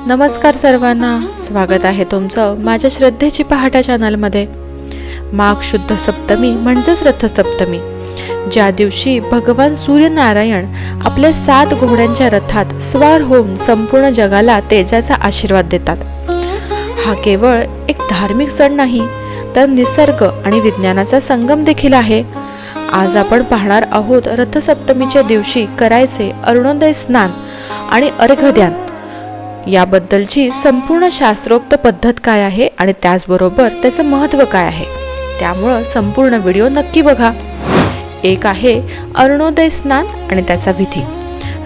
नमस्कार सर्वांना, स्वागत आहे तुमचं माझ्या श्रद्धेची पहाटा चॅनलमध्ये। माघ शुद्ध सप्तमी म्हणजेच रथसप्तमी, ज्या दिवशी भगवान सूर्यनारायण आपल्या 7 घोड्यांच्या रथात स्वार होऊन संपूर्ण जगाला तेजाचा आशीर्वाद देतात। हा केवळ एक धार्मिक सण नाही, तर निसर्ग आणि विज्ञानाचा संगम देखील आहे। आज आपण पाहणार आहोत रथसप्तमीच्या दिवशी करायचे अरुणोदय स्नान आणि अर्घ्यदान याबद्दलची संपूर्ण शास्त्रोक्त पद्धत काय आहे आणि त्याचबरोबर त्याचं महत्त्व काय आहे। त्यामुळे संपूर्ण व्हिडिओ नक्की बघा। एक आहे अरुणोदय स्नान आणि त्याचा विधी।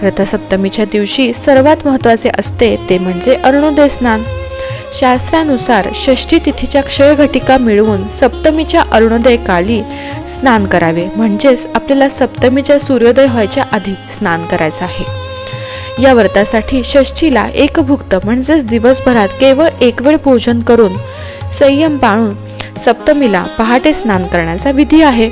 रथसप्तमीच्या दिवशी सर्वात महत्त्वाचे असते ते म्हणजे अरुणोदय स्नान। शास्त्रानुसार षष्ठी तिथीच्या क्षयघटिका मिळवून सप्तमीच्या अरुणोदय काली स्नान करावे, म्हणजेच आपल्याला सप्तमीच्या सूर्योदय व्हायच्या आधी स्नान करायचं आहे। या व्रतासाठी षष्ठीला एकभुक्त म्हणजेच दिवसभरात केवळ एक वेळ भोजन करून संयम पाळून सप्तमीला पहाटे स्नान करण्याचा विधी आहे।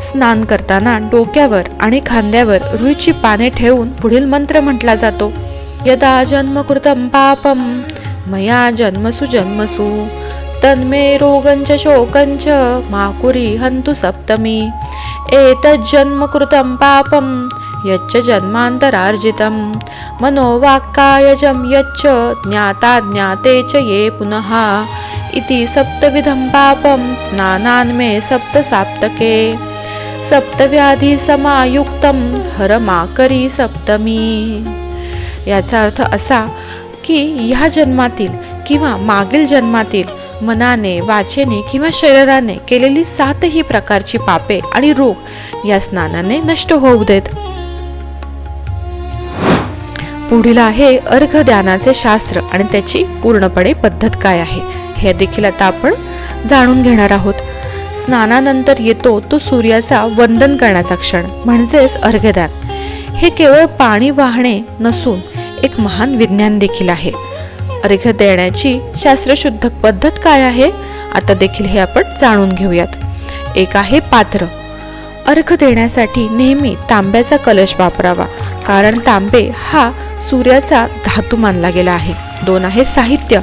स्नान करताना डोक्यावर आणि खांद्यावर रुईची पाने ठेवून पुढील मंत्र म्हटला जातो। यदा जन्मकृतं पापं मया जन्मसु जन्मसु तन्मे रोगंच शोकंच माकुरी हंतु सप्तमी एतत् जन्मकृतं पापं यच्च जन्मांतरार्जितं मनोवाक्कायजं यच्च ज्ञाता ज्ञाते च ये पुनः इति सप्तविधं पापं स्नानान्मे सप्तसाप्तके सप्तव्याधी समायुक्तं हरमाकरी सप्तमी। याचा अर्थ असा की ह्या जन्मातील किंवा मागील जन्मातील मनाने, वाचेने किंवा शरीराने केलेली 7ही प्रकारची पापे आणि रोग या स्नानाने नष्ट होऊ देत। पुढील आहे अर्घ्यदानाचे शास्त्र आणि त्याची पूर्णपणे पद्धत काय आहे हे देखील आता आपण जाणून घेणार आहोत। स्नानानंतर येतो तो सूर्याचा वंदन करण्याचा क्षण म्हणजेच अर्घ्यदान। हे केवळ पाणी वाहणे नसून एक महान विज्ञान देखील आहे। अर्घ्य देण्याची शास्त्रशुद्ध पद्धत काय आहे आता देखील हे आपण जाणून घेऊयात। एक आहे पात्र। अर्घ्य देण्यासाठी नेहमी तांब्याचा कलश वापरावा, कारण तांबे हा सूर्याचा धातू मानला गेला आहे। 2 आहे साहित्य।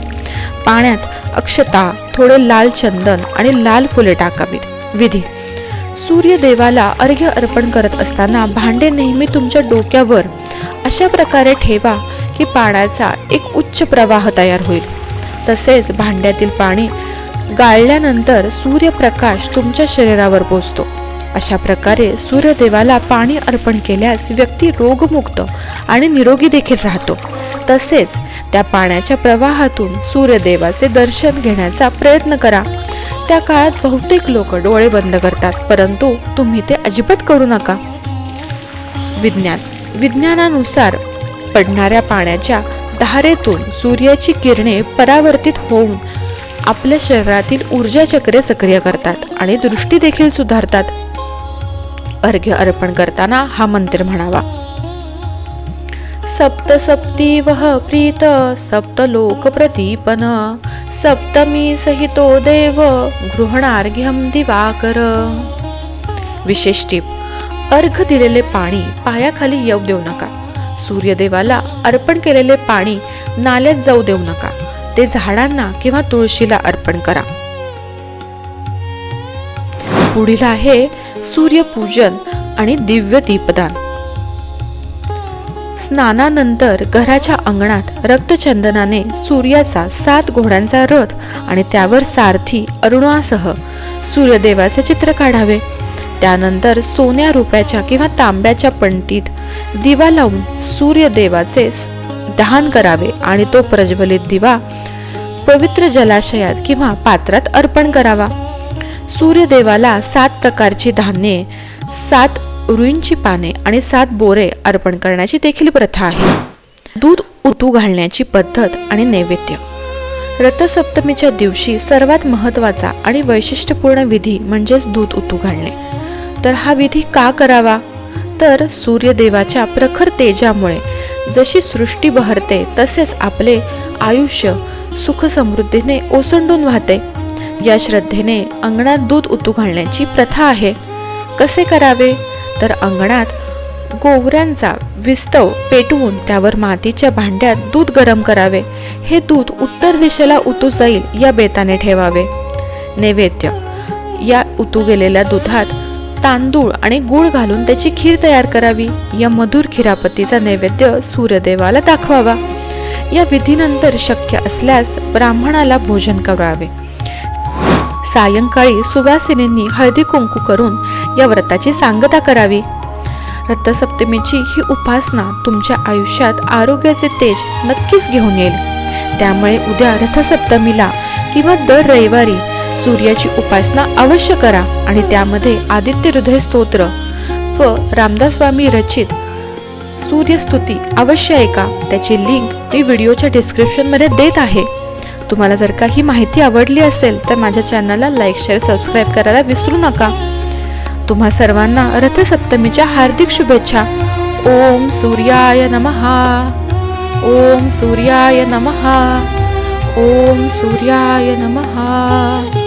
पाण्यात अक्षता, थोडे लाल चंदन आणि लाल फुले टाकावीत। विधी: सूर्यदेवाला अर्घ्य अर्पण करत असताना भांडे नेहमी तुमच्या डोक्यावर अशा प्रकारे ठेवा की पाण्याचा एक उच्च प्रवाह तयार होईल। तसेच भांड्यातील पाणी गाळल्यानंतर सूर्यप्रकाश तुमच्या शरीरावर पोचतो। अशा प्रकारे सूर्यदेवाला पाणी अर्पण केल्यास व्यक्ती रोगमुक्त आणि निरोगी देखील राहतो। तसेच त्या पाण्याच्या प्रवाहातून सूर्यदेवाचे दर्शन घेण्याचा प्रयत्न करा। त्या काळात बहुतेक लोक डोळे बंद करतात, परंतु तुम्ही ते अजिबात करू नका। विज्ञानानुसार पडणाऱ्या पाण्याच्या धारेतून सूर्याची किरणे परावर्तित होऊन आपल्या शरीरातील ऊर्जा चक्रे सक्रिय करतात आणि दृष्टी देखील सुधारतात। अर्घ्य अर्पण करताना हा मंत्र म्हणावा: सप्त सप्तीवह प्रीत सप्त लोक प्रदीपन सप्तमी सहितो देव गृहणार्घ्यं दिवाकर। विशेष टीप: अर्घ्य दिलेले पाणी पायाखाली येऊ देऊ नका। सूर्यदेवाला अर्पण केलेले पाणी नाल्यात जाऊ देऊ नका, ते झाडांना किंवा तुळशीला अर्पण करा। पुढील आहे सूर्यपूजन आणि दिव्य दीपदान। स्नानानंतर घराच्या अंगणात रक्तचंदनाने सूर्याचा 7 घोड्यांचा रथ आणि त्यावर सारथी अरुणासह सूर्यदेवाचे चित्र काढावे। त्यानंतर सोन्या रुपयाच्या किंवा तांब्याच्या पंटीत दिवा लावून सूर्यदेवाचे दहन करावे आणि तो प्रज्वलित दिवा पवित्र जलाशयात किंवा पात्रात अर्पण करावा। सूर्यदेवाला 7 प्रकारची धान्ये, 7 रुईंची पाने आणि 7 बोरे अर्पण करण्याची देखील प्रथा आहे। दूध उतू घालण्याची पद्धत आणि नैवेद्य। रथसप्तमीच्या दिवशी सर्वात महत्त्वाचा आणि वैशिष्ट्यपूर्ण विधी म्हणजेच दूध उतू घालणे। तर हा विधी का करावा? तर सूर्यदेवाच्या प्रखर तेजामुळे जशी सृष्टी बहरते तसेच आपले आयुष्य सुख समृद्धीने ओसंडून वाहते। या श्रद्धेने अंगणात दूध उतू घालण्याची प्रथा आहे। कसे करावे? तर अंगणात गोवऱ्यांचा विस्तव पेटवून त्यावर मातीच्या भांड्यात दूध गरम करावे. हे दूध उत्तर दिशेला उतू जाईल या बेताने ठेवावे. नैवेद्य: या उतू गेलेल्या दुधात तांदूळ आणि गूळ घालून त्याची खीर तयार करावी. या मधुर खिरापतीचा नैवेद्य सूर्यदेवाला दाखवावा. या विधीनंतर शक्य असल्यास ब्राह्मणाला भोजन करावे. सायंकाळी सुवासिनींनी हळदी कुंकू करून या व्रताची सांगता करावी. रथसप्तमीची ही उपासना तुमच्या आयुष्यात आरोग्याचे तेज नक्कीच घेऊन येईल. त्यामुळे उद्या रथसप्तमीला किंवा दर रविवारी सूर्याची उपासना अवश्य करा आणि त्यामध्ये आदित्य हृदय स्तोत्र व रामदास स्वामी रचित सूर्यस्तुती अवश्य ऐका. त्याची लिंक मी व्हिडिओच्या डिस्क्रिप्शनमध्ये देत आहे. तुम्हाला जर का ही माहिती आवडली असेल तर माझ्या चॅनलला लाईक, शेअर, सबस्क्राईब करायला विसरू नका. तुम्हा सर्वांना रथसप्तमीच्या हार्दिक शुभेच्छा. ओम सूर्याय नमः. ओम सूर्याय नमः. ओम सूर्याय नमः.